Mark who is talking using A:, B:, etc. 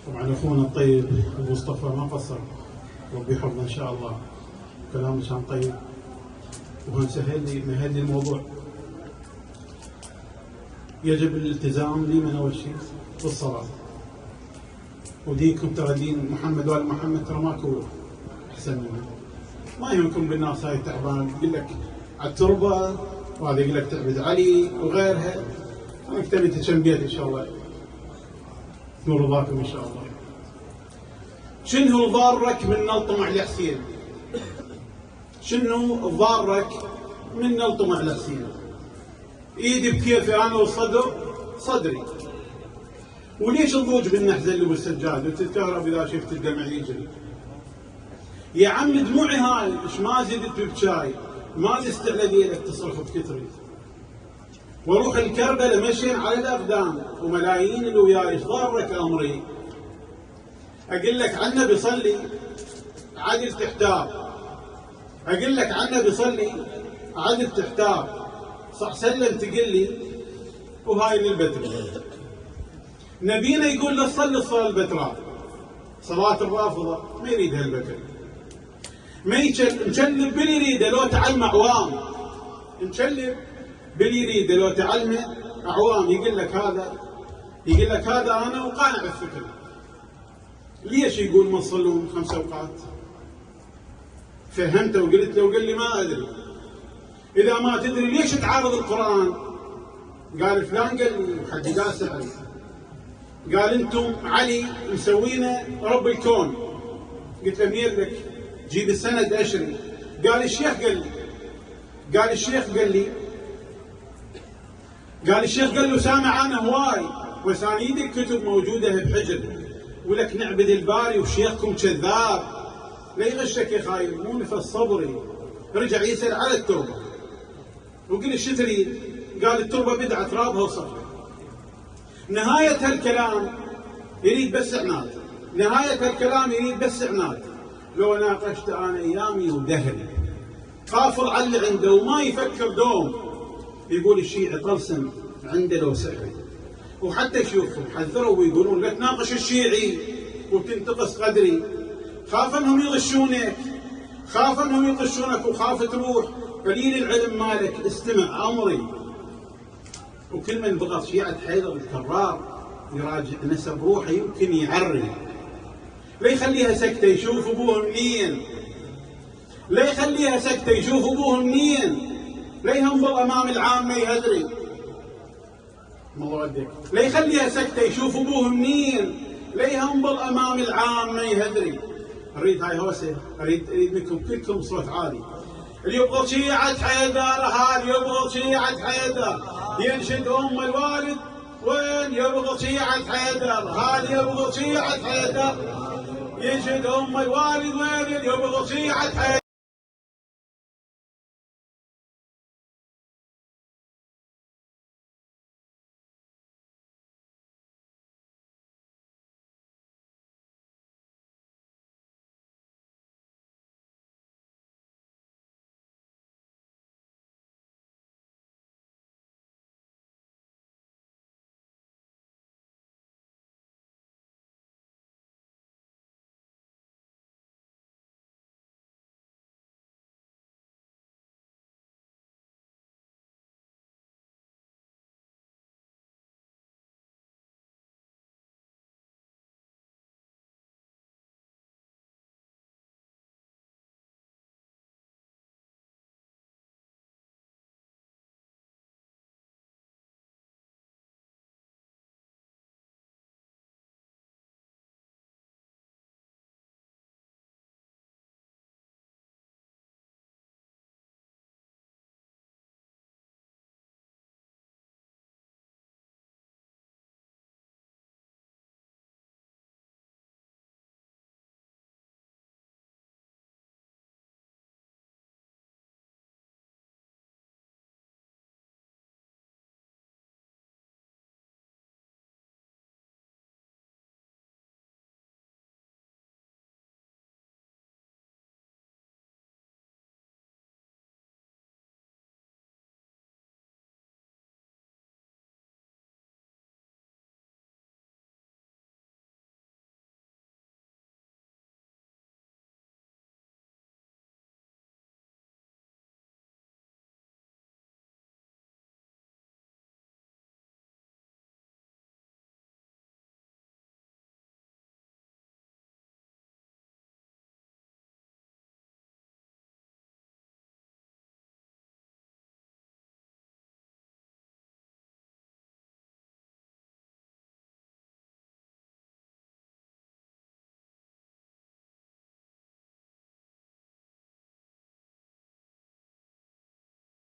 A: طبعا اخونا الطيب ابو مصطفى ما قصر، ربي يحفظه ان شاء الله، كلامه كان طيب وهو مهد لي الموضوع. يجب الالتزام لمن اول شيء بالصلاه، ودينكم ترى دين محمد وال محمد، ترى ماكو احسن منه. ما يهمكم بالناس هاي تعبان يقول لك على التربه، وهذا يقول لك تعبد علي وغيرها. انا اكتب انت كم بيت ان شاء الله نور رضاكم ان شاء الله. شنو ضارك من نلطم على حسين؟ شنو ضارك من نلطم على حسين؟ ايدي بكيفي انا والصدر صدري. وليش نضوج بالنحزل والسجاد وتتكهرب اذا شفت الدمع يجري؟ يا عم دموعي هاي ايش ما زدت ببكاي، ما تستعلى يدك تصرخ بكتري. واروح الكربله مشين على الاقدام وملايين اللي وياي، ايش ضارك امري؟ اقول لك عنه بيصلي عدل تحتار، اقول لك عنه بيصلي عدل تحتار، صح سلم تقول لي وهاي للبتر. نبينا يقول لا تصلي الصلاه البتراء، صلاه الرافضه ما يريدها البتر، ما مشلب باللي يريده لو تعلم عوام، مشلب باللي يريده لو تعلم عوام. يقول لك هذا انا وقانع بالفكر. ليش يقول ما تصلون 5 أوقات؟ فهمته وقلت له وقال لي ما ادري. اذا ما تدري ليش تعارض القران؟ قال فلان قال لي حد قال سعد، قال انتم علي مسوينا رب الكون. قلت له منين لك؟ جيب السند اشري. قال الشيخ قال له سامع انا هواي واسانيد الكتب موجوده بحجر، ولك نعبد الباري وشيخكم كذاب. لا يغشك يا خايب، مو نفس صبري. رجع يسال على التربه وقال ايش تريد؟ قال التربه بدعه ترابها وصفها. نهايه هالكلام يريد بس عناد. لو ناقشت انا ايامي ودهري، قافل على اللي عنده وما يفكر دوم. يقول الشيعي طلسم عنده لو سحري، وحتى شيوخهم حذروا ويقولون لا تناقش الشيعي وتنتقص قدري. خاف انهم يغشونك وخاف تروح قليل العلم مالك. استمع امري. وكل من بغض شيعة حيدر الكرار يراجع نسب روحه يمكن يعري. لا يخليها سكته يشوف ابوه منين، لا يهنبل امام العامه يهدري. لا يخليها سكته يشوف ابوه منين، لا يهنبل امام العامه يهدري. اريد هاي هوسه، اريد منكم كلكم صوت عالي. اللي يبغض شيعة حيدر ينشد ام الوالد. وين يبغض شيعة حيدر؟ ينشد ام الوالد. وين يبغض شيعة حيدر؟